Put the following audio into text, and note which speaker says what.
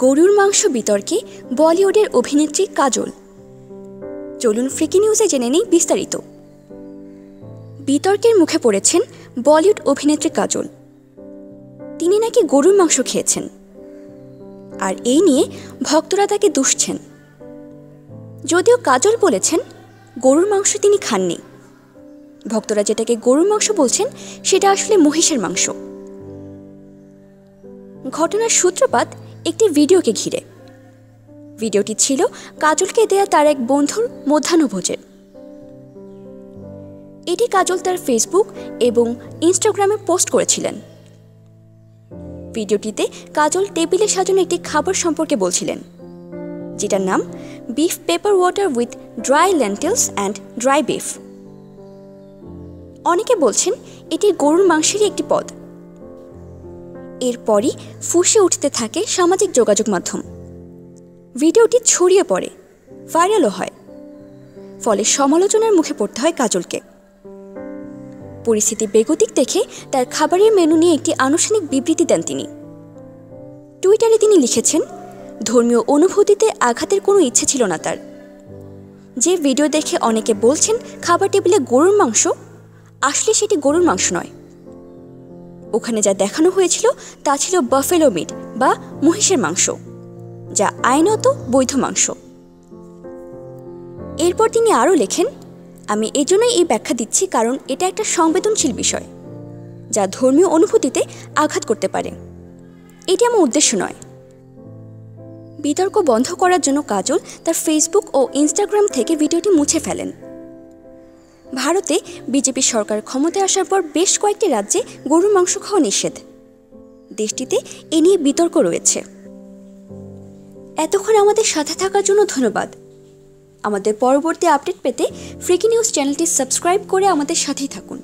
Speaker 1: গরুর মাংস বিতর্কে বলিউডের অভিনেত্রী কাজল। চলুন ফ্রিকি নিউজে জেনে নেই বিস্তারিত। বিতর্কের মুখে পড়েছেন বলিউড অভিনেত্রী কাজল। তিনি নাকি গরুর মাংস খেয়েছেন, আর এই নিয়ে ভক্তরা তাকে দুষছেন। যদিও কাজল বলেছেন গরুর মাংস তিনি খাননি। ভক্তরা যেটাকে গরুর মাংস বলছেন সেটা আসলে মহিষের মাংস। ঘটনার সূত্রপাত একটি ভিডিওকে ঘিরে। ভিডিওটি ছিল কাজলকে দেয়া তার এক বন্ধুর মধ্যাহ্নভোজের। এটি কাজল তার ফেসবুক এবং ইনস্টাগ্রামে পোস্ট করেছিলেন। ভিডিওটিতে কাজল টেবিলে সাজানো একটি খাবার সম্পর্কে বলছিলেন, যেটার নাম beef paper water with dry lentils and dry beef. অনেকে বলছেন এটি গরুর মাংসেরই একটি পদ। এরপরই ফুঁসে উঠতে থাকে সামাজিক যোগাযোগ মাধ্যম। ভিডিওটি ছড়িয়ে পড়ে, ভাইরালও হয়। ফলে সমালোচনার মুখে পড়তে হয় কাজলকে। পরিস্থিতি বেগতিক দেখে তার খাবারের মেনু নিয়ে একটি আনুষ্ঠানিক বিবৃতি দেন তিনি। টুইটারে তিনি লিখেছেন, ধর্মীয় অনুভূতিতে আঘাতের কোনো ইচ্ছে ছিল না তার। যে ভিডিও দেখে অনেকে বলছেন খাবার টেবিলে গরুর মাংস, আসলে সেটি গরুর মাংস নয়। ওখানে যা দেখানো হয়েছিল তা ছিল বাফেলো মিট বা মহিষের মাংস, যা আইনত বৈধ মাংস। এরপর তিনি আরও লেখেন, আমি এজন্যই এই ব্যাখ্যা দিচ্ছি কারণ এটা একটা সংবেদনশীল বিষয়, যা ধর্মীয় অনুভূতিতে আঘাত করতে পারে। এটি আমার উদ্দেশ্য নয়। বিতর্ক বন্ধ করার জন্য কাজল তার ফেসবুক ও ইনস্টাগ্রাম থেকে ভিডিওটি মুছে ফেলেন। ভারতে বিজেপি সরকার ক্ষমতায় আসার পর বেশ কয়েকটি রাজ্যে গরুর মাংস খাওয়া নিষেধ। দেশটিতে এ নিয়ে বিতর্ক রয়েছে। এতক্ষণ আমাদের সাথে থাকার জন্য ধন্যবাদ। আমাদের পরবর্তী আপডেট পেতে ফ্রিকি নিউজ চ্যানেলটি সাবস্ক্রাইব করে আমাদের সাথেই থাকুন।